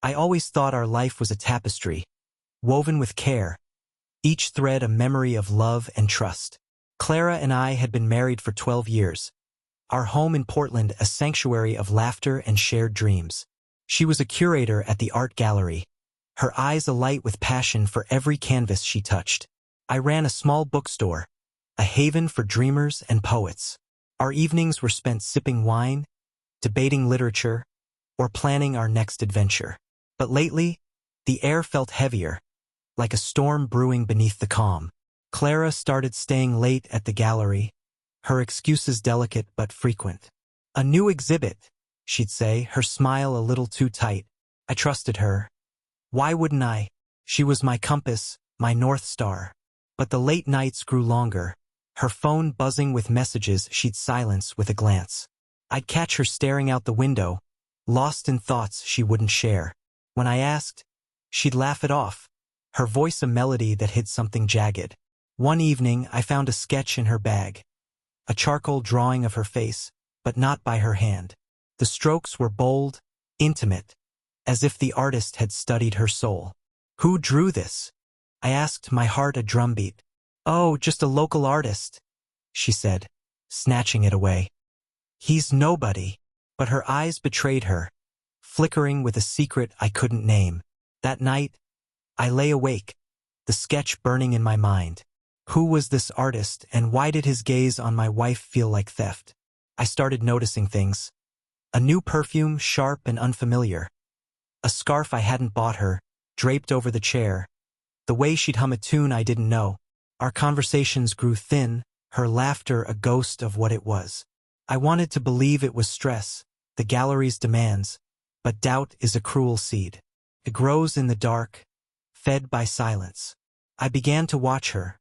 I always thought our life was a tapestry, woven with care, each thread a memory of love and trust. Clara and I had been married for 12 years, our home in Portland a sanctuary of laughter and shared dreams. She was a curator at the art gallery, her eyes alight with passion for every canvas she touched. I ran a small bookstore, a haven for dreamers and poets. Our evenings were spent sipping wine, debating literature, or planning our next adventure. But lately, the air felt heavier, like a storm brewing beneath the calm. Clara started staying late at the gallery, her excuses delicate but frequent. "A new exhibit," she'd say, her smile a little too tight. I trusted her. Why wouldn't I? She was my compass, my North Star. But the late nights grew longer, her phone buzzing with messages she'd silence with a glance. I'd catch her staring out the window, lost in thoughts she wouldn't share. When I asked, she'd laugh it off, her voice a melody that hid something jagged. One evening, I found a sketch in her bag, a charcoal drawing of her face, but not by her hand. The strokes were bold, intimate, as if the artist had studied her soul. "Who drew this?" I asked, my heart a drumbeat. "Oh, just a local artist," she said, snatching it away. "He's nobody." But her eyes betrayed her, flickering with a secret I couldn't name. That night, I lay awake, the sketch burning in my mind. Who was this artist, and why did his gaze on my wife feel like theft? I started noticing things. A new perfume, sharp and unfamiliar. A scarf I hadn't bought her, draped over the chair. The way she'd hum a tune I didn't know. Our conversations grew thin, her laughter a ghost of what it was. I wanted to believe it was stress, the gallery's demands, but doubt is a cruel seed. It grows in the dark, fed by silence. I began to watch her,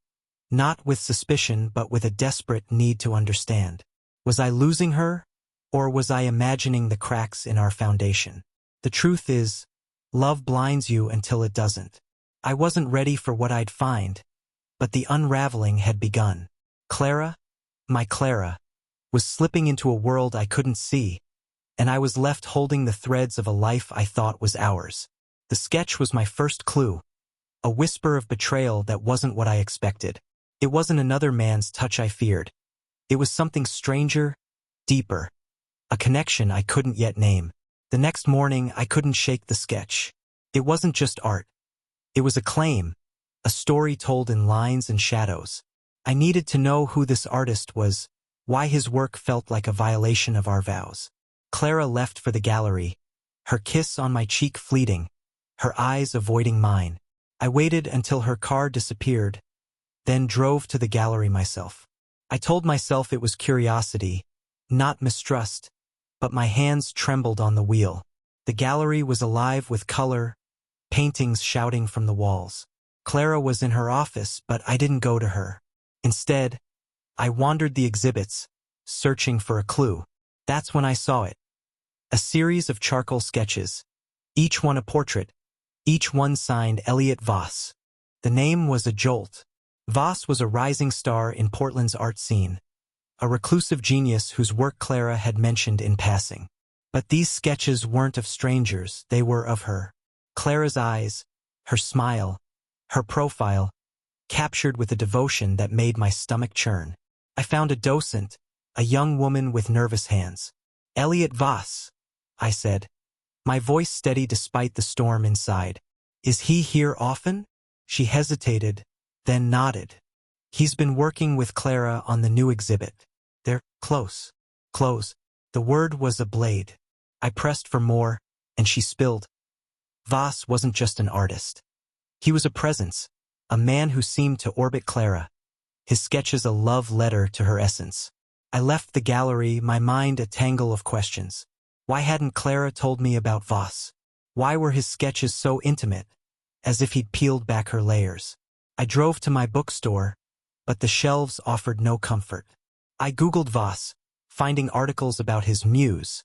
not with suspicion but with a desperate need to understand. Was I losing her, or was I imagining the cracks in our foundation? The truth is, love blinds you until it doesn't. I wasn't ready for what I'd find, but the unraveling had begun. Clara, my Clara, was slipping into a world I couldn't see, and I was left holding the threads of a life I thought was ours. The sketch was my first clue, a whisper of betrayal that wasn't what I expected. It wasn't another man's touch I feared. It was something stranger, deeper, a connection I couldn't yet name. The next morning, I couldn't shake the sketch. It wasn't just art. It was a claim, a story told in lines and shadows. I needed to know who this artist was, why his work felt like a violation of our vows. Clara left for the gallery, her kiss on my cheek fleeting, her eyes avoiding mine. I waited until her car disappeared, then drove to the gallery myself. I told myself it was curiosity, not mistrust, but my hands trembled on the wheel. The gallery was alive with color, paintings shouting from the walls. Clara was in her office, but I didn't go to her. Instead, I wandered the exhibits, searching for a clue. That's when I saw it. A series of charcoal sketches, each one a portrait, each one signed Elliot Voss. The name was a jolt. Voss was a rising star in Portland's art scene, a reclusive genius whose work Clara had mentioned in passing. But these sketches weren't of strangers, they were of her. Clara's eyes, her smile, her profile, captured with a devotion that made my stomach churn. I found a docent, a young woman with nervous hands. "Elliot Voss," I said, my voice steady despite the storm inside. "Is he here often?" She hesitated, then nodded. "He's been working with Clara on the new exhibit. They're close." Close. The word was a blade. I pressed for more, and she spilled. Voss wasn't just an artist. He was a presence, a man who seemed to orbit Clara, his sketches a love letter to her essence. I left the gallery, my mind a tangle of questions. Why hadn't Clara told me about Voss? Why were his sketches so intimate, as if he'd peeled back her layers? I drove to my bookstore, but the shelves offered no comfort. I Googled Voss, finding articles about his muse,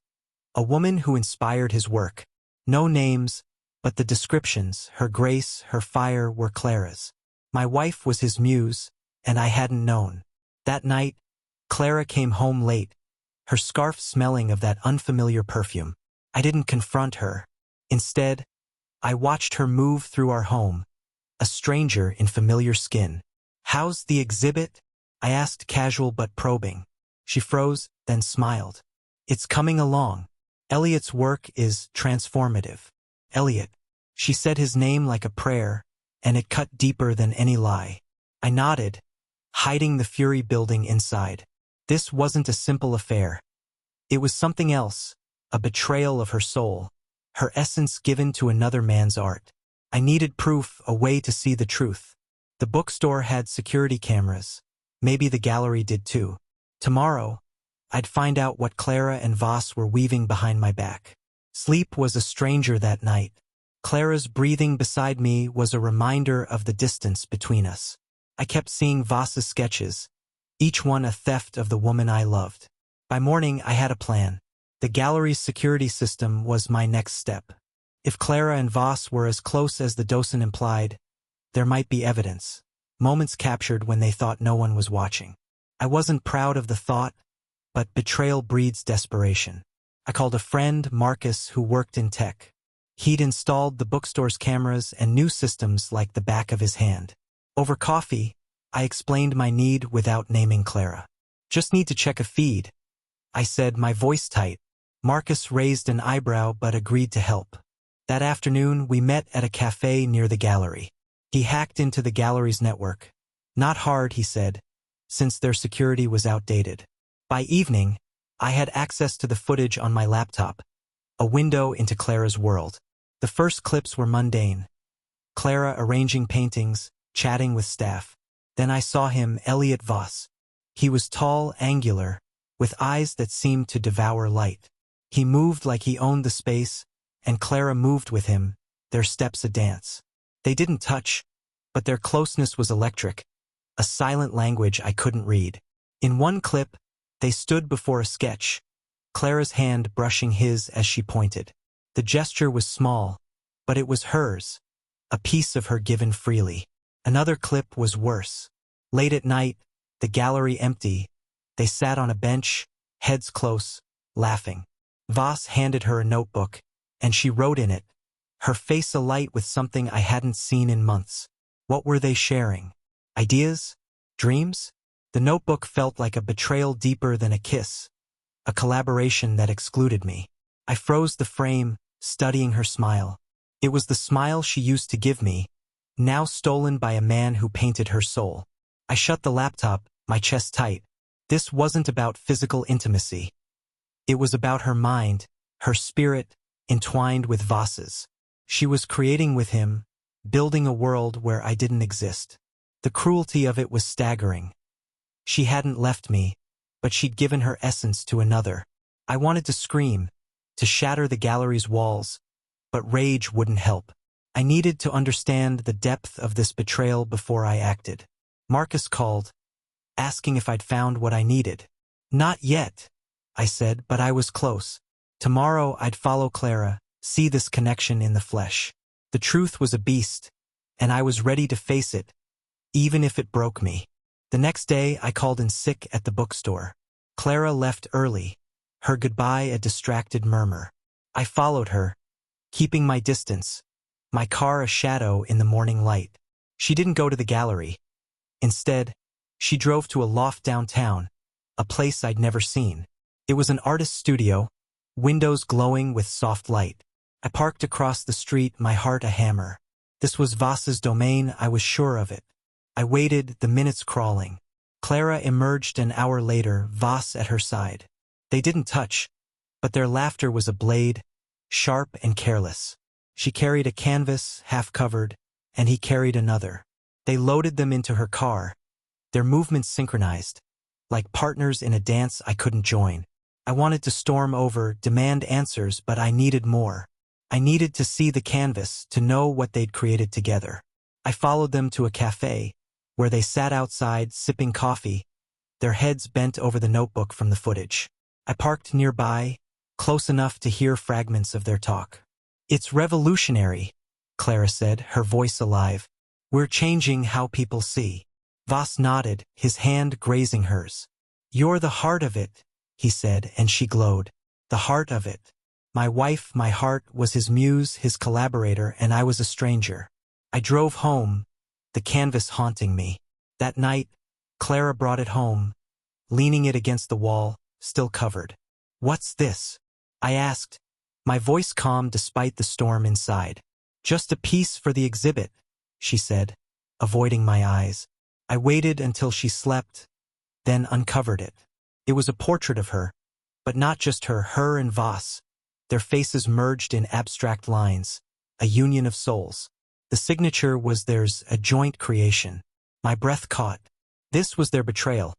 a woman who inspired his work. No names, but the descriptions, her grace, her fire, were Clara's. My wife was his muse, and I hadn't known. That night, Clara came home late, her scarf smelling of that unfamiliar perfume. I didn't confront her. Instead, I watched her move through our home, a stranger in familiar skin. "How's the exhibit?" I asked, casual but probing. She froze, then smiled. "It's coming along. Elliot's work is transformative." "Elliot." She said his name like a prayer, and it cut deeper than any lie. I nodded, hiding the fury building inside. This wasn't a simple affair. It was something else, a betrayal of her soul, her essence given to another man's art. I needed proof, a way to see the truth. The bookstore had security cameras. Maybe the gallery did too. Tomorrow, I'd find out what Clara and Voss were weaving behind my back. Sleep was a stranger that night. Clara's breathing beside me was a reminder of the distance between us. I kept seeing Voss's sketches, each one a theft of the woman I loved. By morning, I had a plan. The gallery's security system was my next step. If Clara and Voss were as close as the docent implied, there might be evidence. Moments captured when they thought no one was watching. I wasn't proud of the thought, but betrayal breeds desperation. I called a friend, Marcus, who worked in tech. He'd installed the bookstore's cameras and new systems like the back of his hand. Over coffee, I explained my need without naming Clara. "Just need to check a feed," I said, my voice tight. Marcus raised an eyebrow but agreed to help. That afternoon, we met at a cafe near the gallery. He hacked into the gallery's network. Not hard, he said, since their security was outdated. By evening, I had access to the footage on my laptop, a window into Clara's world. The first clips were mundane. Clara arranging paintings, chatting with staff. Then I saw him, Elliot Voss. He was tall, angular, with eyes that seemed to devour light. He moved like he owned the space, and Clara moved with him, their steps a dance. They didn't touch, but their closeness was electric, a silent language I couldn't read. In one clip, they stood before a sketch, Clara's hand brushing his as she pointed. The gesture was small, but it was hers, a piece of her given freely. Another clip was worse. Late at night, the gallery empty, they sat on a bench, heads close, laughing. Voss handed her a notebook, and she wrote in it, her face alight with something I hadn't seen in months. What were they sharing? Ideas? Dreams? The notebook felt like a betrayal deeper than a kiss, a collaboration that excluded me. I froze the frame, studying her smile. It was the smile she used to give me, now stolen by a man who painted her soul. I shut the laptop, my chest tight. This wasn't about physical intimacy. It was about her mind, her spirit, entwined with Voss's. She was creating with him, building a world where I didn't exist. The cruelty of it was staggering. She hadn't left me, but she'd given her essence to another. I wanted to scream, to shatter the gallery's walls, but rage wouldn't help. I needed to understand the depth of this betrayal before I acted. Marcus called, asking if I'd found what I needed. Not yet, I said, but I was close. Tomorrow I'd follow Clara, see this connection in the flesh. The truth was a beast, and I was ready to face it, even if it broke me. The next day I called in sick at the bookstore. Clara left early, her goodbye a distracted murmur. I followed her, keeping my distance, my car a shadow in the morning light. She didn't go to the gallery. Instead, she drove to a loft downtown, a place I'd never seen. It was an artist's studio, windows glowing with soft light. I parked across the street, my heart a hammer. This was Voss's domain, I was sure of it. I waited, the minutes crawling. Clara emerged an hour later, Voss at her side. They didn't touch, but their laughter was a blade, sharp and careless. She carried a canvas, half-covered, and he carried another. They loaded them into her car, their movements synchronized, like partners in a dance I couldn't join. I wanted to storm over, demand answers, but I needed more. I needed to see the canvas, to know what they'd created together. I followed them to a cafe, where they sat outside, sipping coffee, their heads bent over the notebook from the footage. I parked nearby, close enough to hear fragments of their talk. "It's revolutionary," Clara said, her voice alive. "We're changing how people see." Voss nodded, his hand grazing hers. "You're the heart of it," he said, and she glowed. "The heart of it." My wife, my heart, was his muse, his collaborator, and I was a stranger. I drove home, the canvas haunting me. That night, Clara brought it home, leaning it against the wall, still covered. "What's this?" I asked, my voice calm despite the storm inside. "Just a piece for the exhibit," she said, avoiding my eyes. I waited until she slept, then uncovered it. It was a portrait of her, but not just her and Voss. Their faces merged in abstract lines, a union of souls. The signature was theirs, a joint creation. My breath caught. This was their betrayal.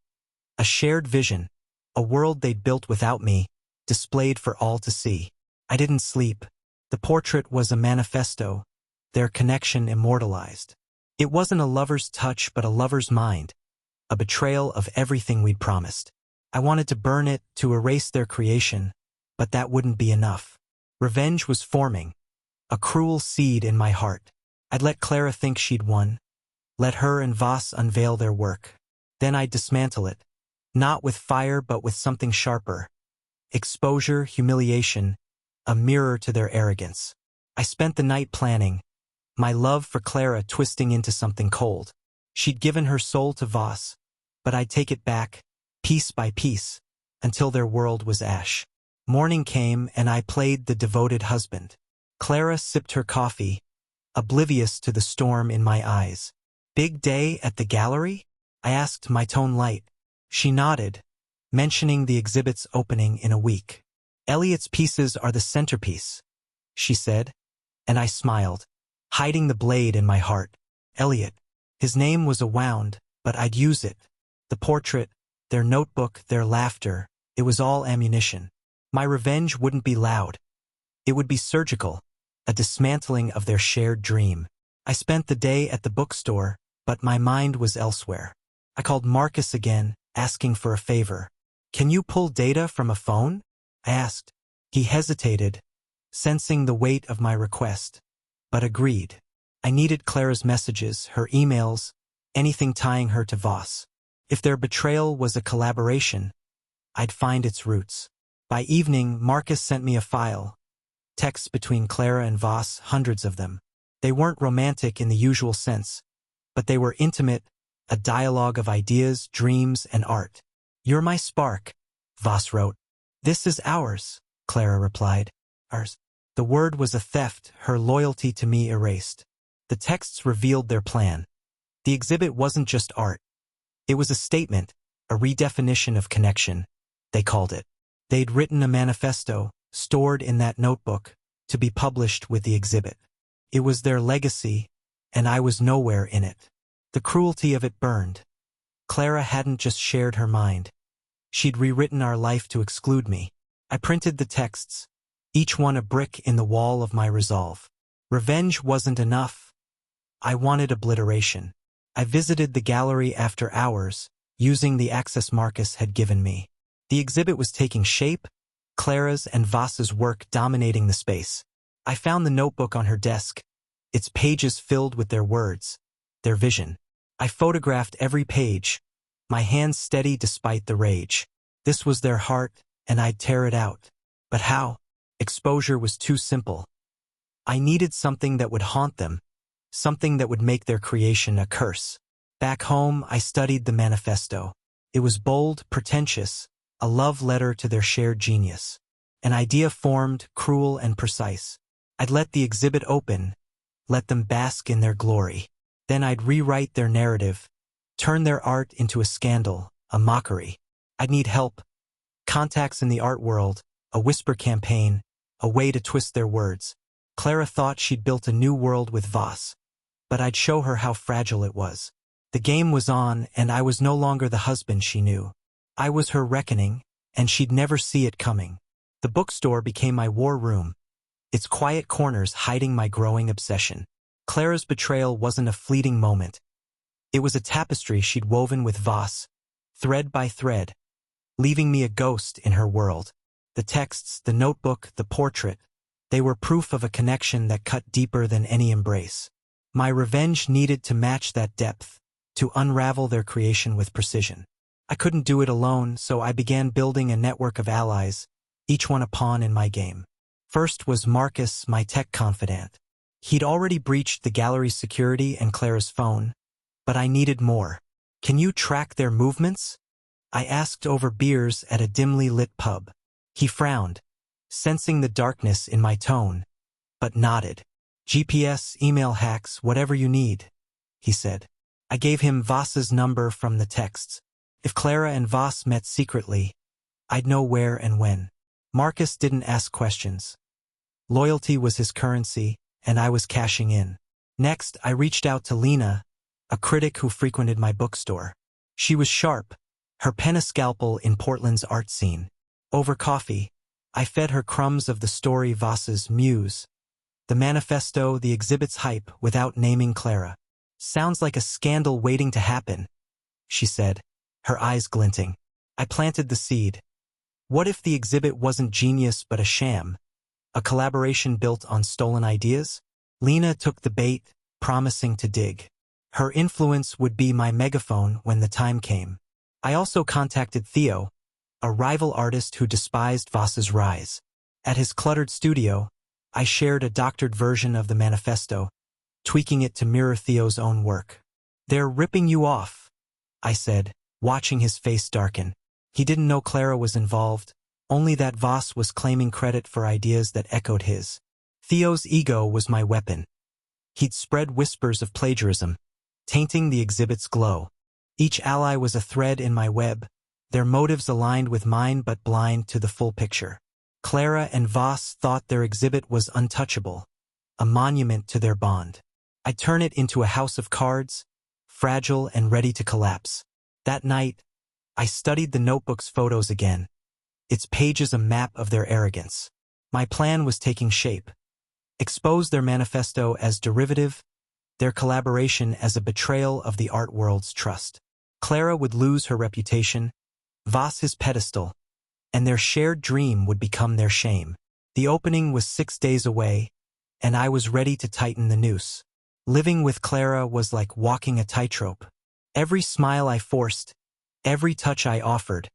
A shared vision, a world they'd built without me, displayed for all to see. I didn't sleep. The portrait was a manifesto, their connection immortalized. It wasn't a lover's touch but a lover's mind, a betrayal of everything we'd promised. I wanted to burn it, to erase their creation, but that wouldn't be enough. Revenge was forming, a cruel seed in my heart. I'd let Clara think she'd won, let her and Voss unveil their work. Then I'd dismantle it, not with fire but with something sharper. Exposure, humiliation, a mirror to their arrogance. I spent the night planning, my love for Clara twisting into something cold. She'd given her soul to Voss, but I'd take it back, piece by piece, until their world was ash. Morning came and I played the devoted husband. Clara sipped her coffee, oblivious to the storm in my eyes. "Big day at the gallery?" I asked, my tone light. She nodded, mentioning the exhibit's opening in a week. "Eliot's pieces are the centerpiece," she said, and I smiled, hiding the blade in my heart. Eliot. His name was a wound, but I'd use it. The portrait, their notebook, their laughter, it was all ammunition. My revenge wouldn't be loud. It would be surgical, a dismantling of their shared dream. I spent the day at the bookstore, but my mind was elsewhere. I called Marcus again, asking for a favor. "Can you pull data from a phone?" I asked. He hesitated, sensing the weight of my request, but agreed. I needed Clara's messages, her emails, anything tying her to Voss. If their betrayal was a collaboration, I'd find its roots. By evening, Marcus sent me a file. Texts between Clara and Voss, hundreds of them. They weren't romantic in the usual sense, but they were intimate, a dialogue of ideas, dreams, and art. "You're my spark," Voss wrote. "This is ours," Clara replied. "Ours." The word was a theft, her loyalty to me erased. The texts revealed their plan. The exhibit wasn't just art. It was a statement, a redefinition of connection, they called it. They'd written a manifesto, stored in that notebook, to be published with the exhibit. It was their legacy, and I was nowhere in it. The cruelty of it burned. Clara hadn't just shared her mind. She'd rewritten our life to exclude me. I printed the texts, each one a brick in the wall of my resolve. Revenge wasn't enough. I wanted obliteration. I visited the gallery after hours, using the access Marcus had given me. The exhibit was taking shape, Clara's and Voss's work dominating the space. I found the notebook on her desk, its pages filled with their words, their vision. I photographed every page, my hands steady despite the rage. This was their heart, and I'd tear it out. But how? Exposure was too simple. I needed something that would haunt them, something that would make their creation a curse. Back home, I studied the manifesto. It was bold, pretentious, a love letter to their shared genius. An idea formed, cruel and precise. I'd let the exhibit open, let them bask in their glory. Then I'd rewrite their narrative, turn their art into a scandal, a mockery. I'd need help, contacts in the art world, a whisper campaign, a way to twist their words. Clara thought she'd built a new world with Voss, but I'd show her how fragile it was. The game was on, and I was no longer the husband she knew. I was her reckoning, and she'd never see it coming. The bookstore became my war room, its quiet corners hiding my growing obsession. Clara's betrayal wasn't a fleeting moment. It was a tapestry she'd woven with Voss, thread by thread, leaving me a ghost in her world. The texts, the notebook, the portrait, they were proof of a connection that cut deeper than any embrace. My revenge needed to match that depth, to unravel their creation with precision. I couldn't do it alone, so I began building a network of allies, each one a pawn in my game. First was Marcus, my tech confidant. He'd already breached the gallery's security and Clara's phone, but I needed more. Can you track their movements? I asked over beers at a dimly lit pub. He frowned, sensing the darkness in my tone, but nodded. GPS, email hacks, whatever you need, he said. I gave him Voss's number from the texts. If Clara and Voss met secretly, I'd know where and when. Marcus didn't ask questions. Loyalty was his currency, and I was cashing in. Next, I reached out to Lena, a critic who frequented my bookstore. She was sharp, her pen a scalpel in Portland's art scene. Over coffee, I fed her crumbs of the story Voss's muse, the manifesto, the exhibit's hype, without naming Clara. Sounds like a scandal waiting to happen, she said, her eyes glinting. I planted the seed. What if the exhibit wasn't genius but a sham? A collaboration built on stolen ideas? Lena took the bait, promising to dig. Her influence would be my megaphone when the time came. I also contacted Theo, a rival artist who despised Voss's rise. At his cluttered studio, I shared a doctored version of the manifesto, tweaking it to mirror Theo's own work. They're ripping you off, I said, watching his face darken. He didn't know Clara was involved, only that Voss was claiming credit for ideas that echoed his. Theo's ego was my weapon. He'd spread whispers of plagiarism, tainting the exhibit's glow. Each ally was a thread in my web, their motives aligned with mine but blind to the full picture. Clara and Voss thought their exhibit was untouchable, a monument to their bond. I'd turn it into a house of cards, fragile and ready to collapse. That night, I studied the notebook's photos again, its pages a map of their arrogance. My plan was taking shape. Expose their manifesto as derivative, their collaboration as a betrayal of the art world's trust. Clara would lose her reputation, Voss his pedestal, and their shared dream would become their shame. The opening was 6 days away, and I was ready to tighten the noose. Living with Clara was like walking a tightrope. Every smile I forced, every touch I offered,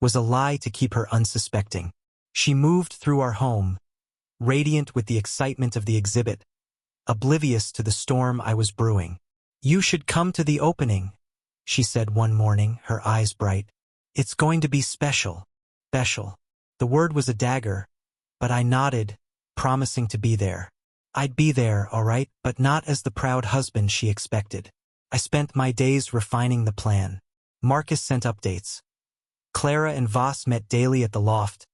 was a lie to keep her unsuspecting. She moved through our home, radiant with the excitement of the exhibit, oblivious to the storm I was brewing. You should come to the opening, she said one morning, her eyes bright. It's going to be special. Special. The word was a dagger, but I nodded, promising to be there. I'd be there, all right, but not as the proud husband she expected. I spent my days refining the plan. Marcus sent updates. Clara and Voss met daily at the loft,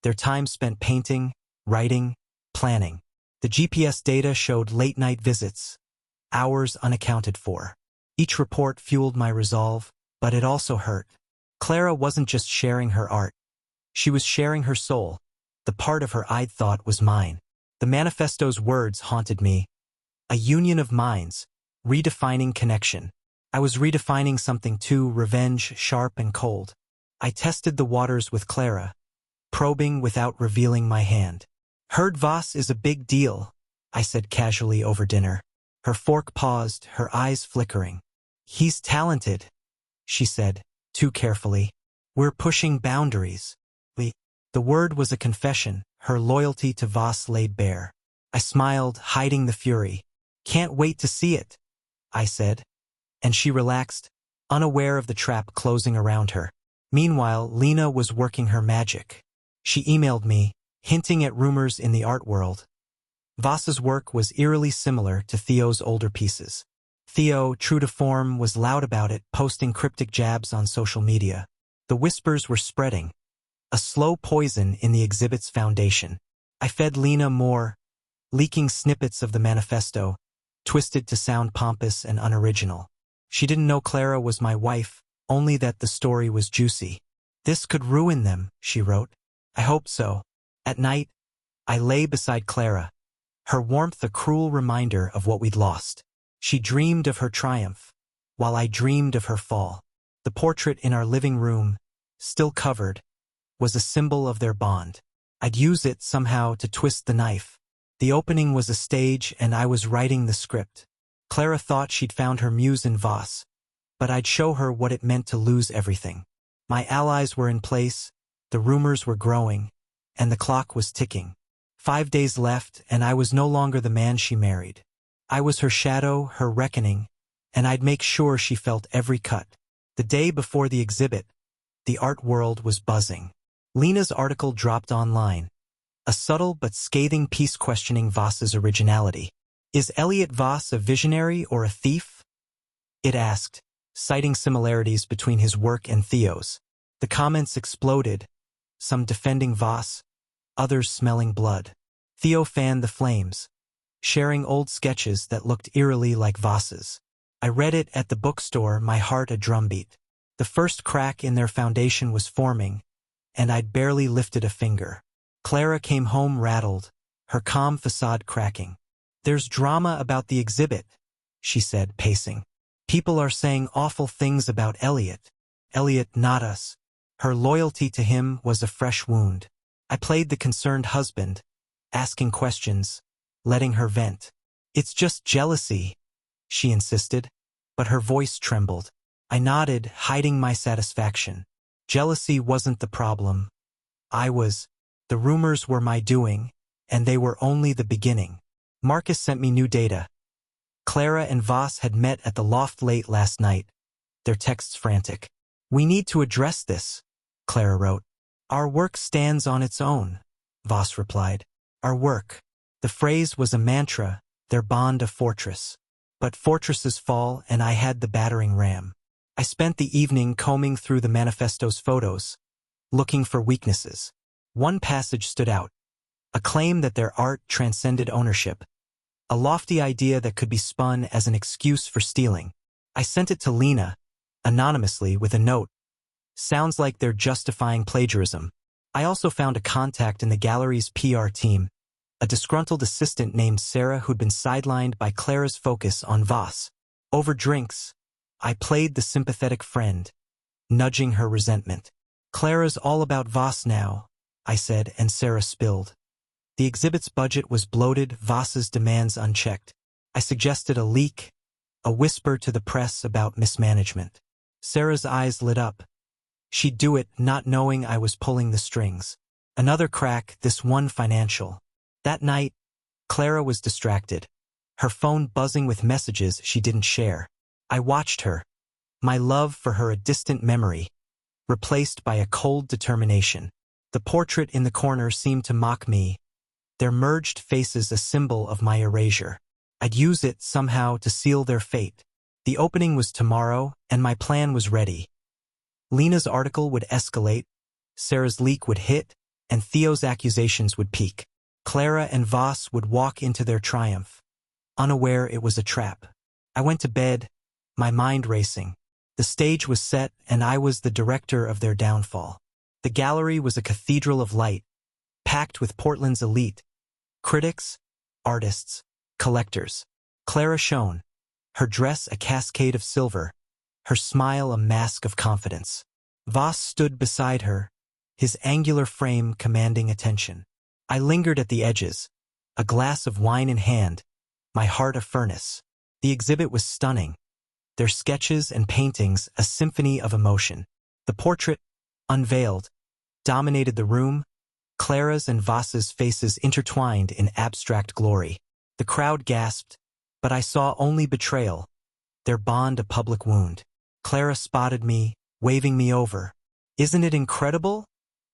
their time spent painting, writing, planning. The GPS data showed late-night visits, hours unaccounted for. Each report fueled my resolve, but it also hurt. Clara wasn't just sharing her art. She was sharing her soul. The part of her I'd thought was mine. The manifesto's words haunted me. A union of minds, redefining connection. I was redefining something too, revenge, sharp and cold. I tested the waters with Clara, probing without revealing my hand. Heard Voss is a big deal, I said casually over dinner. Her fork paused, her eyes flickering. He's talented, she said, too carefully. We're pushing boundaries. The word was a confession, her loyalty to Voss laid bare. I smiled, hiding the fury. Can't wait to see it, I said. And she relaxed, unaware of the trap closing around her. Meanwhile, Lena was working her magic. She emailed me, hinting at rumors in the art world. Voss's work was eerily similar to Theo's older pieces. Theo, true to form, was loud about it, posting cryptic jabs on social media. The whispers were spreading, a slow poison in the exhibit's foundation. I fed Lena more, leaking snippets of the manifesto, twisted to sound pompous and unoriginal. She didn't know Clara was my wife, only that the story was juicy. This could ruin them, she wrote. I hope so. At night, I lay beside Clara, her warmth a cruel reminder of what we'd lost. She dreamed of her triumph, while I dreamed of her fall. The portrait in our living room, still covered, was a symbol of their bond. I'd use it somehow to twist the knife. The opening was a stage and I was writing the script. Clara thought she'd found her muse in Voss, but I'd show her what it meant to lose everything. My allies were in place, the rumors were growing, and the clock was ticking. 5 days left, and I was no longer the man she married. I was her shadow, her reckoning, and I'd make sure she felt every cut. The day before the exhibit, the art world was buzzing. Lena's article dropped online, a subtle but scathing piece questioning Voss's originality. Is Elliot Voss a visionary or a thief? It asked, citing similarities between his work and Theo's. The comments exploded, some defending Voss, others smelling blood. Theo fanned the flames, sharing old sketches that looked eerily like Voss's. I read it at the bookstore, my heart a drumbeat. The first crack in their foundation was forming, and I'd barely lifted a finger. Clara came home rattled, her calm facade cracking. There's drama about the exhibit, she said, pacing. People are saying awful things about Elliot. Elliot, not us. Her loyalty to him was a fresh wound. I played the concerned husband, asking questions, letting her vent. It's just jealousy, she insisted, but her voice trembled. I nodded, hiding my satisfaction. Jealousy wasn't the problem. I was. The rumors were my doing, and they were only the beginning. Marcus sent me new data. Clara and Voss had met at the loft late last night, their texts frantic. We need to address this, Clara wrote. Our work stands on its own, Voss replied. Our work. The phrase was a mantra, their bond a fortress. But fortresses fall, and I had the battering ram. I spent the evening combing through the manifesto's photos, looking for weaknesses. One passage stood out, a claim that their art transcended ownership, a lofty idea that could be spun as an excuse for stealing. I sent it to Lena, anonymously, with a note. Sounds like they're justifying plagiarism. I also found a contact in the gallery's PR team, a disgruntled assistant named Sarah who'd been sidelined by Clara's focus on Voss. Over drinks, I played the sympathetic friend, nudging her resentment. Clara's all about Voss now, I said, and Sarah spilled. The exhibit's budget was bloated, Voss's demands unchecked. I suggested a leak, a whisper to the press about mismanagement. Sarah's eyes lit up. She'd do it, not knowing I was pulling the strings. Another crack, this one financial. That night, Clara was distracted, her phone buzzing with messages she didn't share. I watched her, my love for her a distant memory, replaced by a cold determination. The portrait in the corner seemed to mock me, their merged faces a symbol of my erasure. I'd use it somehow to seal their fate. The opening was tomorrow, and my plan was ready. Lena's article would escalate, Sarah's leak would hit, and Theo's accusations would peak. Clara and Voss would walk into their triumph, unaware it was a trap. I went to bed, my mind racing. The stage was set, and I was the director of their downfall. The gallery was a cathedral of light, packed with Portland's elite, critics, artists, collectors. Clara shone, her dress a cascade of silver, her smile a mask of confidence. Voss stood beside her, his angular frame commanding attention. I lingered at the edges, a glass of wine in hand, my heart a furnace. The exhibit was stunning, their sketches and paintings a symphony of emotion. The portrait, unveiled, dominated the room, Clara's and Voss's faces intertwined in abstract glory. The crowd gasped, but I saw only betrayal, their bond a public wound. Clara spotted me, waving me over. Isn't it incredible?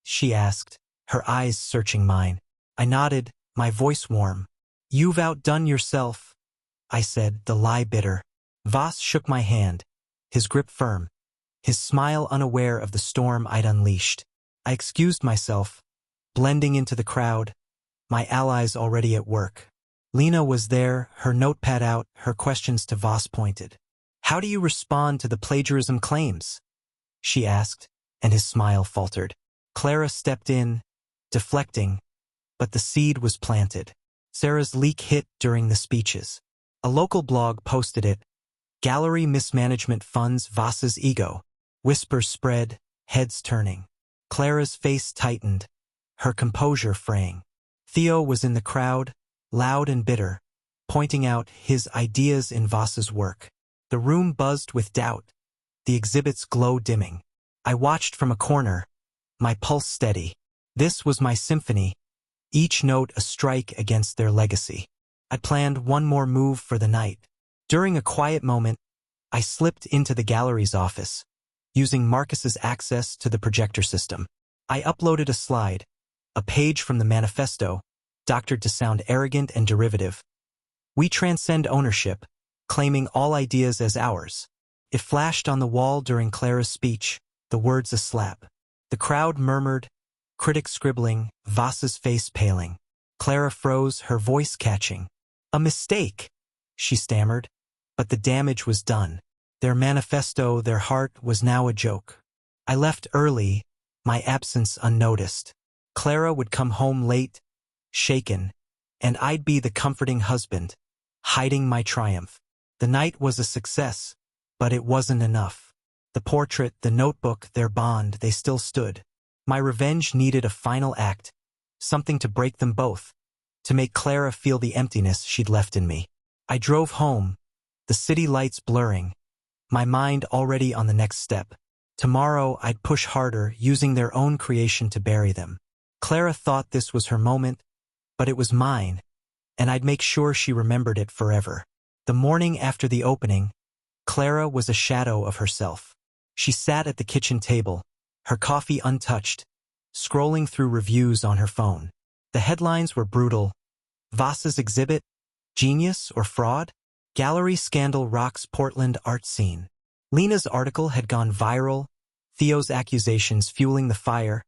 She asked, her eyes searching mine. I nodded, my voice warm. You've outdone yourself, I said, the lie bitter. Voss shook my hand, his grip firm, his smile unaware of the storm I'd unleashed. I excused myself, blending into the crowd, my allies already at work. Lena was there, her notepad out, her questions to Voss pointed. How do you respond to the plagiarism claims? She asked, and his smile faltered. Clara stepped in, deflecting, but the seed was planted. Sarah's leak hit during the speeches. A local blog posted it. Gallery mismanagement funds Voss's ego. Whispers spread, heads turning. Clara's face tightened, her composure fraying. Theo was in the crowd, loud and bitter, pointing out his ideas in Voss's work. The room buzzed with doubt, the exhibit's glow dimming. I watched from a corner, my pulse steady. This was my symphony, each note a strike against their legacy. I planned one more move for the night. During a quiet moment, I slipped into the gallery's office, using Marcus's access to the projector system. I uploaded a slide, a page from the manifesto, doctored to sound arrogant and derivative. We transcend ownership, claiming all ideas as ours. It flashed on the wall during Clara's speech, the words a slap. The crowd murmured, critics scribbling, Voss's face paling. Clara froze, her voice catching. "A mistake," she stammered. But the damage was done. Their manifesto, their heart, was now a joke. I left early, my absence unnoticed. Clara would come home late, shaken, and I'd be the comforting husband, hiding my triumph. The night was a success, but it wasn't enough. The portrait, the notebook, their bond, they still stood. My revenge needed a final act, something to break them both, to make Clara feel the emptiness she'd left in me. I drove home, the city lights blurring, my mind already on the next step. Tomorrow I'd push harder, using their own creation to bury them. Clara thought this was her moment, but it was mine, and I'd make sure she remembered it forever. The morning after the opening, Clara was a shadow of herself. She sat at the kitchen table, her coffee untouched, scrolling through reviews on her phone. The headlines were brutal. Voss's exhibit? Genius or fraud? Gallery scandal rocks Portland art scene. Lena's article had gone viral, Theo's accusations fueling the fire,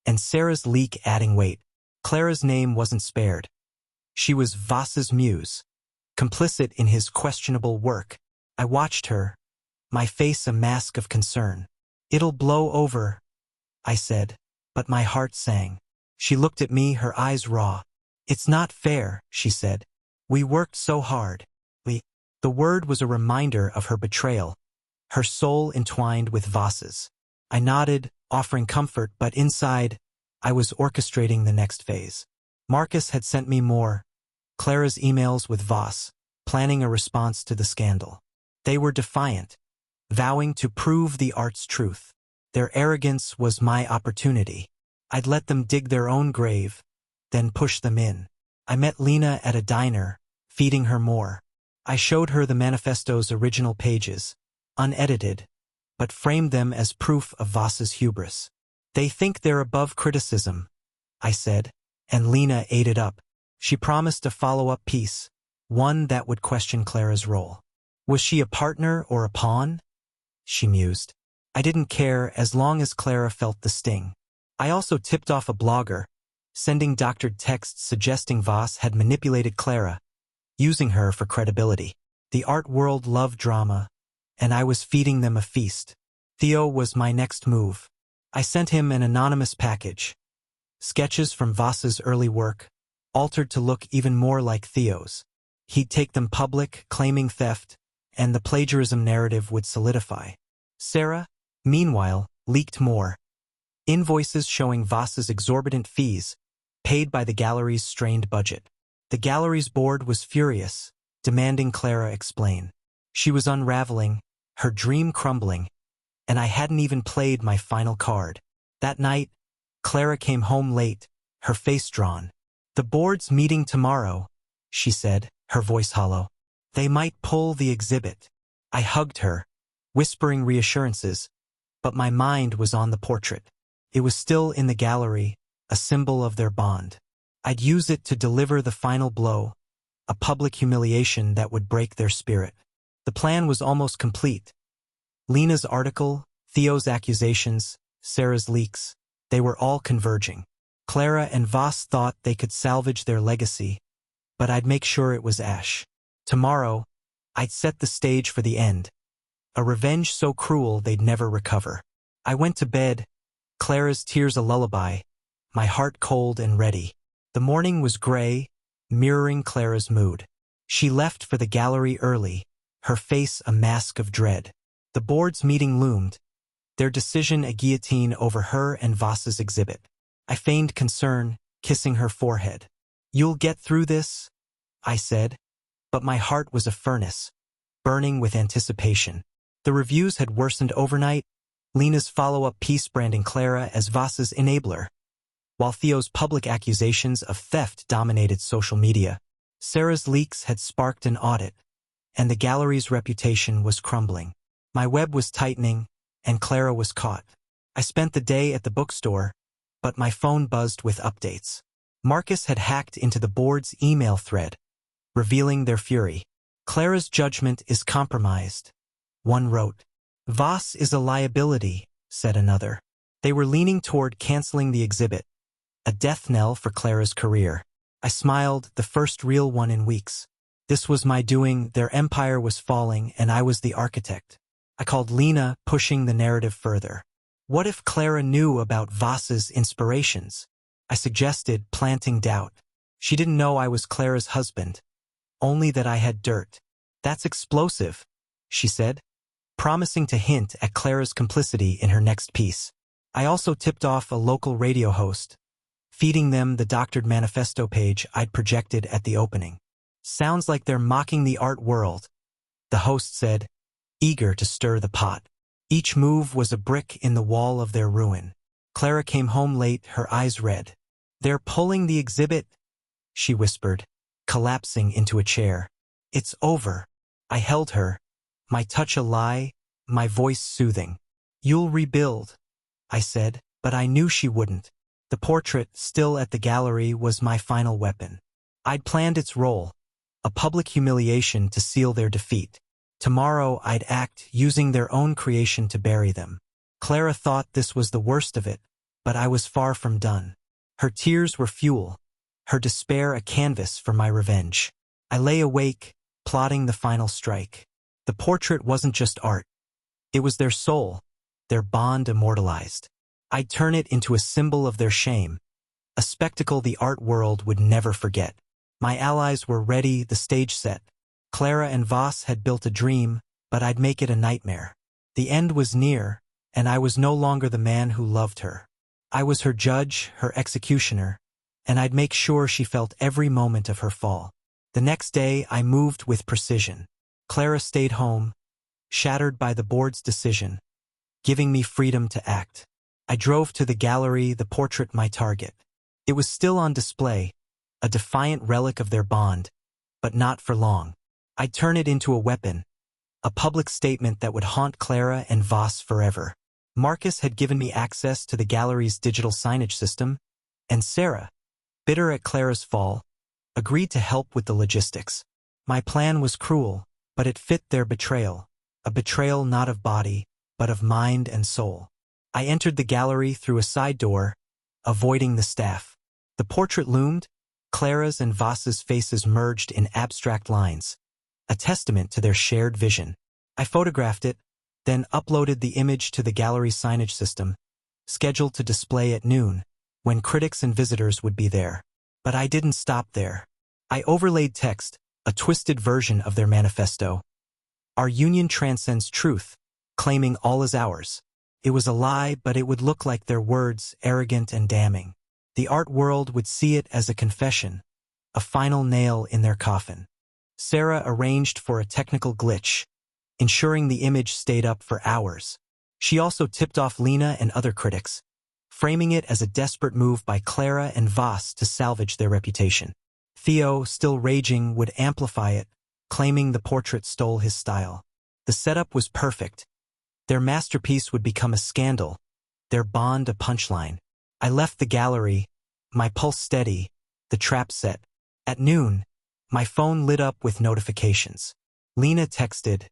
and Sarah's leak adding weight. Clara's name wasn't spared. She was Voss's muse, complicit in his questionable work. I watched her, my face a mask of concern. "It'll blow over," I said, but my heart sang. She looked at me, her eyes raw. "It's not fair," she said. "We worked so hard." The word was a reminder of her betrayal, her soul entwined with Voss's. I nodded, offering comfort, but inside, I was orchestrating the next phase. Marcus had sent me more, Clara's emails with Voss, planning a response to the scandal. They were defiant, vowing to prove the art's truth. Their arrogance was my opportunity. I'd let them dig their own grave, then push them in. I met Lena at a diner, feeding her more. I showed her the manifesto's original pages, unedited, but framed them as proof of Voss's hubris. "They think they're above criticism," I said, and Lena ate it up. She promised a follow-up piece, one that would question Clara's role. Was she a partner or a pawn? She mused. I didn't care as long as Clara felt the sting. I also tipped off a blogger, sending doctored texts suggesting Voss had manipulated Clara, using her for credibility. The art world loved drama, and I was feeding them a feast. Theo was my next move. I sent him an anonymous package. Sketches from Voss's early work, altered to look even more like Theo's. He'd take them public, claiming theft, and the plagiarism narrative would solidify. Sarah, meanwhile, leaked more. Invoices showing Voss's exorbitant fees, paid by the gallery's strained budget. The gallery's board was furious, demanding Clara explain. She was unraveling, her dream crumbling, and I hadn't even played my final card. That night, Clara came home late, her face drawn. "The board's meeting tomorrow," she said, her voice hollow. "They might pull the exhibit." I hugged her, whispering reassurances, but my mind was on the portrait. It was still in the gallery, a symbol of their bond. I'd use it to deliver the final blow, a public humiliation that would break their spirit. The plan was almost complete. Lena's article, Theo's accusations, Sarah's leaks, they were all converging. Clara and Voss thought they could salvage their legacy, but I'd make sure it was ash. Tomorrow, I'd set the stage for the end, a revenge so cruel they'd never recover. I went to bed, Clara's tears a lullaby, my heart cold and ready. The morning was gray, mirroring Clara's mood. She left for the gallery early, her face a mask of dread. The board's meeting loomed, their decision a guillotine over her and Voss's exhibit. I feigned concern, kissing her forehead. "You'll get through this," I said, but my heart was a furnace, burning with anticipation. The reviews had worsened overnight, Lena's follow-up piece branding Clara as Voss's enabler. while Theo's public accusations of theft dominated social media. Sarah's leaks had sparked an audit, and the gallery's reputation was crumbling. My web was tightening, and Clara was caught. I spent the day at the bookstore, but my phone buzzed with updates. Marcus had hacked into the board's email thread, revealing their fury. Clara's judgment is compromised, one wrote. Voss is a liability, said another. They were leaning toward canceling the exhibit, a death knell for Clara's career. I smiled, the first real one in weeks. This was my doing, their empire was falling, and I was the architect. I called Lena, pushing the narrative further. What if Clara knew about Voss's inspirations? I suggested, planting doubt. She didn't know I was Clara's husband, only that I had dirt. That's explosive, she said, promising to hint at Clara's complicity in her next piece. I also tipped off a local radio host, feeding them the doctored manifesto page I'd projected at the opening. Sounds like they're mocking the art world, the host said, eager to stir the pot. Each move was a brick in the wall of their ruin. Clara came home late, her eyes red. They're pulling the exhibit, she whispered, collapsing into a chair. It's over. I held her, my touch a lie, my voice soothing. You'll rebuild, I said, but I knew she wouldn't. The portrait, still at the gallery, was my final weapon. I'd planned its role, a public humiliation to seal their defeat. Tomorrow I'd act, using their own creation to bury them. Clara thought this was the worst of it, but I was far from done. Her tears were fuel, her despair a canvas for my revenge. I lay awake, plotting the final strike. The portrait wasn't just art. It was their soul, their bond immortalized. I'd turn it into a symbol of their shame, a spectacle the art world would never forget. My allies were ready, the stage set. Clara and Voss had built a dream, but I'd make it a nightmare. The end was near, and I was no longer the man who loved her. I was her judge, her executioner, and I'd make sure she felt every moment of her fall. The next day I moved with precision. Clara stayed home, shattered by the board's decision, giving me freedom to act. I drove to the gallery, the portrait my target. It was still on display, a defiant relic of their bond, but not for long. I'd turn it into a weapon, a public statement that would haunt Clara and Voss forever. Marcus had given me access to the gallery's digital signage system, and Sarah, bitter at Clara's fall, agreed to help with the logistics. My plan was cruel, but it fit their betrayal, a betrayal not of body, but of mind and soul. I entered the gallery through a side door, avoiding the staff. The portrait loomed, Clara's and Voss's faces merged in abstract lines, a testament to their shared vision. I photographed it, then uploaded the image to the gallery signage system, scheduled to display at noon, when critics and visitors would be there. But I didn't stop there. I overlaid text, a twisted version of their manifesto. Our union transcends truth, claiming all is ours. It was a lie, but it would look like their words, arrogant and damning. The art world would see it as a confession, a final nail in their coffin. Sarah arranged for a technical glitch, ensuring the image stayed up for hours. She also tipped off Lena and other critics, framing it as a desperate move by Clara and Voss to salvage their reputation. Theo, still raging, would amplify it, claiming the portrait stole his style. The setup was perfect. Their masterpiece would become a scandal, their bond a punchline. I left the gallery, my pulse steady, the trap set. At noon, my phone lit up with notifications. Lena texted,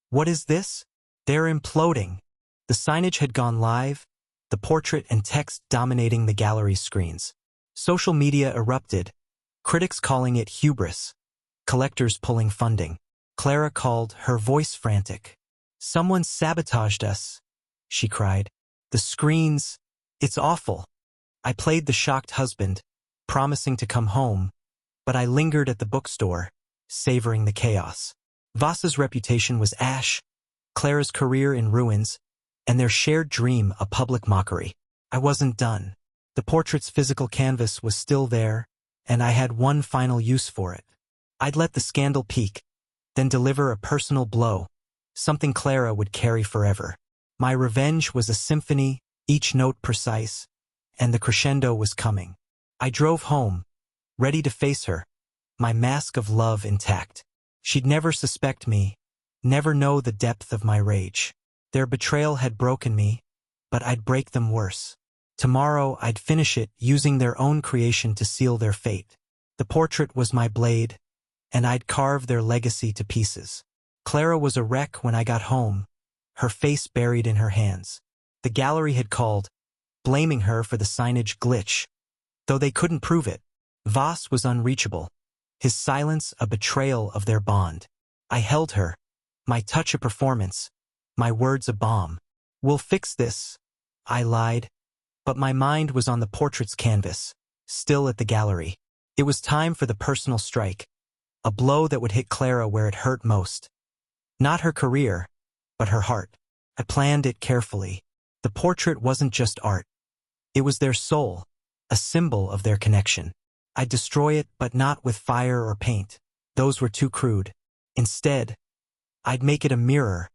"What is this?" "They're imploding." The signage had gone live, the portrait and text dominating the gallery's screens. Social media erupted, critics calling it hubris, collectors pulling funding. Clara called, her voice frantic. "Someone sabotaged us," she cried. "The screens, it's awful." I played the shocked husband, promising to come home, but I lingered at the bookstore, savoring the chaos. Voss's reputation was ash, Clara's career in ruins, and their shared dream a public mockery. I wasn't done. The portrait's physical canvas was still there, and I had one final use for it. I'd let the scandal peak, then deliver a personal blow, something Clara would carry forever. My revenge was a symphony, each note precise, and the crescendo was coming. I drove home, ready to face her, my mask of love intact. She'd never suspect me, never know the depth of my rage. Their betrayal had broken me, but I'd break them worse. Tomorrow I'd finish it using their own creation to seal their fate. The portrait was my blade, and I'd carve their legacy to pieces. Clara was a wreck when I got home, her face buried in her hands. The gallery had called, blaming her for the signage glitch, though they couldn't prove it. Voss was unreachable, his silence a betrayal of their bond. I held her, my touch a performance, my words a bomb. "We'll fix this," I lied, but my mind was on the portrait's canvas, still at the gallery. It was time for the personal strike, a blow that would hit Clara where it hurt most. Not her career, but her heart. I planned it carefully. The portrait wasn't just art. It was their soul, a symbol of their connection. I'd destroy it, but not with fire or paint. Those were too crude. Instead, I'd make it a mirror,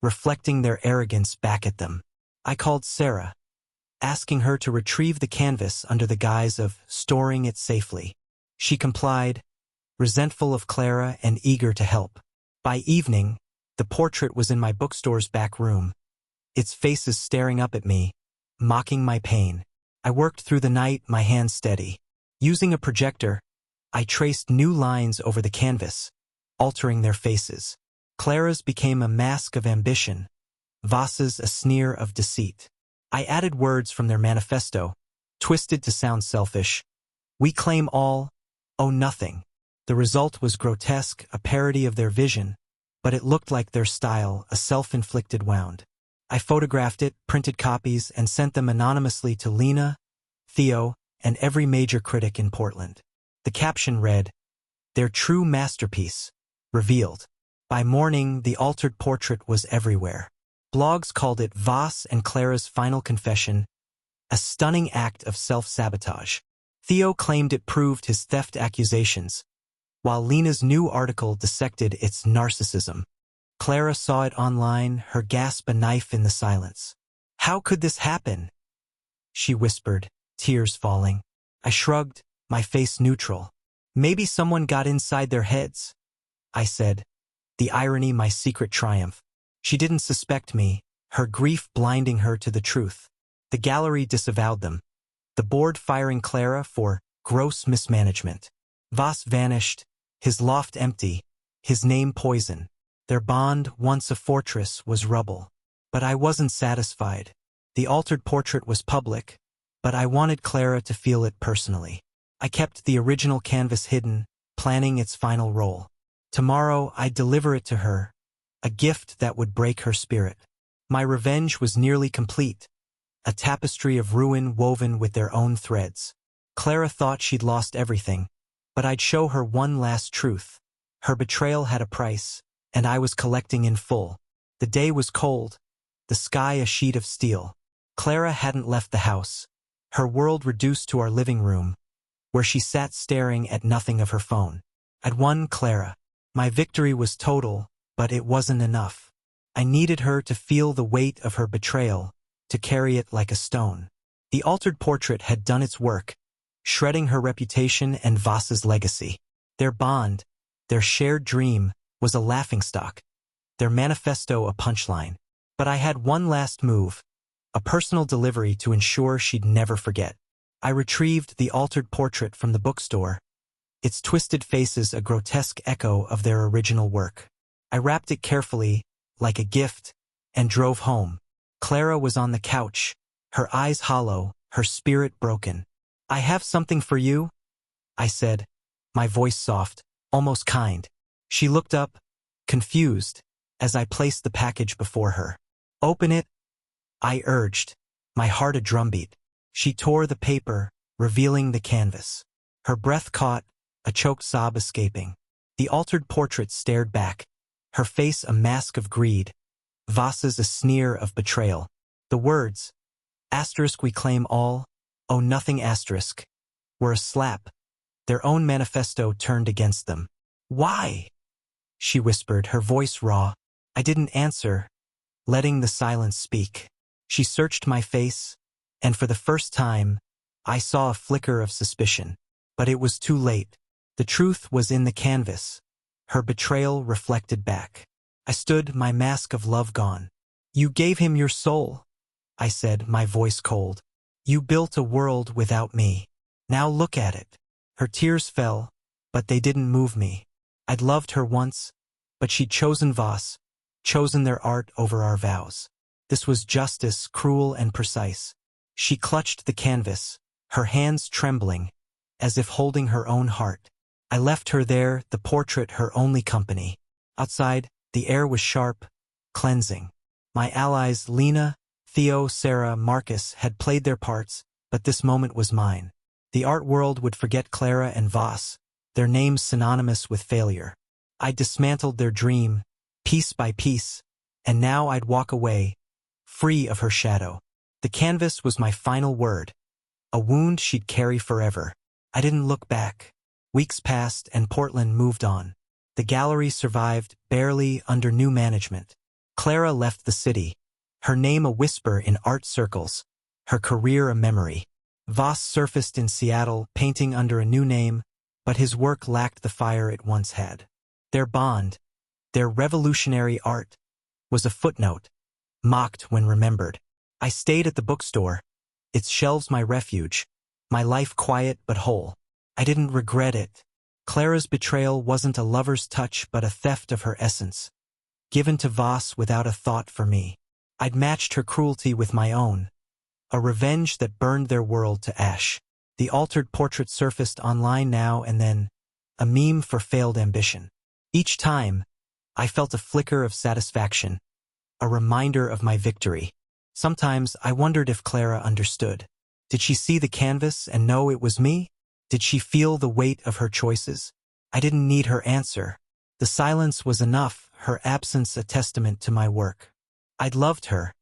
reflecting their arrogance back at them. I called Sarah, asking her to retrieve the canvas under the guise of storing it safely. She complied, resentful of Clara and eager to help. By evening, the portrait was in my bookstore's back room, its faces staring up at me, mocking my pain. I worked through the night, my hands steady. Using a projector, I traced new lines over the canvas, altering their faces. Clara's became a mask of ambition, Voss's a sneer of deceit. I added words from their manifesto, twisted to sound selfish. "We claim all, owe nothing." The result was grotesque, a parody of their vision, but it looked like their style, a self-inflicted wound. I photographed it, printed copies, and sent them anonymously to Lena, Theo, and every major critic in Portland. The caption read, "Their true masterpiece, revealed." By morning, the altered portrait was everywhere. Blogs called it Voss and Clara's final confession, a stunning act of self-sabotage. Theo claimed it proved his theft accusations, while Lena's new article dissected its narcissism. Clara saw it online, her gasp a knife in the silence. "How could this happen?" she whispered, tears falling. I shrugged, my face neutral. "Maybe someone got inside their heads," I said, the irony my secret triumph. She didn't suspect me, her grief blinding her to the truth. The gallery disavowed them, the board firing Clara for gross mismanagement. Voss vanished, his loft empty, his name poison. Their bond, once a fortress, was rubble. But I wasn't satisfied. The altered portrait was public, but I wanted Clara to feel it personally. I kept the original canvas hidden, planning its final role. Tomorrow I'd deliver it to her, a gift that would break her spirit. My revenge was nearly complete, a tapestry of ruin woven with their own threads. Clara thought she'd lost everything, but I'd show her one last truth. Her betrayal had a price, and I was collecting in full. The day was cold, the sky a sheet of steel. Clara hadn't left the house, her world reduced to our living room, where she sat staring at nothing of her phone. I'd won Clara. My victory was total, but it wasn't enough. I needed her to feel the weight of her betrayal, to carry it like a stone. The altered portrait had done its work, shredding her reputation and Voss's legacy. Their bond, their shared dream, was a laughingstock, their manifesto a punchline. But I had one last move, a personal delivery to ensure she'd never forget. I retrieved the altered portrait from the bookstore, its twisted faces a grotesque echo of their original work. I wrapped it carefully, like a gift, and drove home. Clara was on the couch, her eyes hollow, her spirit broken. "I have something for you," I said, my voice soft, almost kind. She looked up, confused, as I placed the package before her. "Open it," I urged, my heart a drumbeat. She tore the paper, revealing the canvas. Her breath caught, a choked sob escaping. The altered portrait stared back, her face a mask of greed, Voss's a sneer of betrayal. The words, "Asterisk we claim all, owe nothing asterisk," were a slap. Their own manifesto turned against them. "Why?" she whispered, her voice raw. I didn't answer, letting the silence speak. She searched my face, and for the first time, I saw a flicker of suspicion. But it was too late. The truth was in the canvas. Her betrayal reflected back. I stood, my mask of love gone. "You gave him your soul," I said, my voice cold. "You built a world without me. Now look at it." Her tears fell, but they didn't move me. I'd loved her once, but she'd chosen Voss, chosen their art over our vows. This was justice, cruel and precise. She clutched the canvas, her hands trembling, as if holding her own heart. I left her there, the portrait her only company. Outside, the air was sharp, cleansing. My allies, Lena, Theo, Sarah, Marcus, had played their parts, but this moment was mine. The art world would forget Clara and Voss, their names synonymous with failure. I dismantled their dream, piece by piece, and now I'd walk away, free of her shadow. The canvas was my final word, a wound she'd carry forever. I didn't look back. Weeks passed and Portland moved on. The gallery survived, barely, under new management. Clara left the city, her name a whisper in art circles, her career a memory. Voss surfaced in Seattle, painting under a new name, but his work lacked the fire it once had. Their bond, their revolutionary art, was a footnote, mocked when remembered. I stayed at the bookstore, its shelves my refuge, my life quiet but whole. I didn't regret it. Clara's betrayal wasn't a lover's touch but a theft of her essence, given to Voss without a thought for me. I'd matched her cruelty with my own, a revenge that burned their world to ash. The altered portrait surfaced online now and then, a meme for failed ambition. Each time, I felt a flicker of satisfaction, a reminder of my victory. Sometimes I wondered if Clara understood. Did she see the canvas and know it was me? Did she feel the weight of her choices? I didn't need her answer. The silence was enough, her absence a testament to my work. I'd loved her,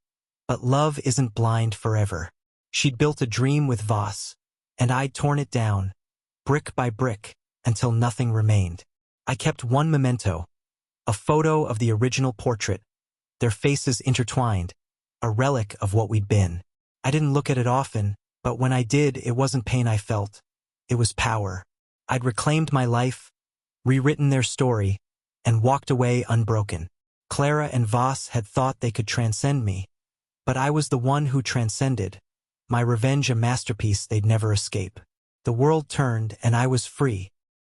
but love isn't blind forever. She'd built a dream with Voss, and I'd torn it down, brick by brick, until nothing remained. I kept one memento, a photo of the original portrait, their faces intertwined, a relic of what we'd been. I didn't look at it often, but when I did, it wasn't pain I felt. It was power. I'd reclaimed my life, rewritten their story, and walked away unbroken. Clara and Voss had thought they could transcend me, but I was the one who transcended, my revenge a masterpiece they'd never escape. The world turned, and I was free.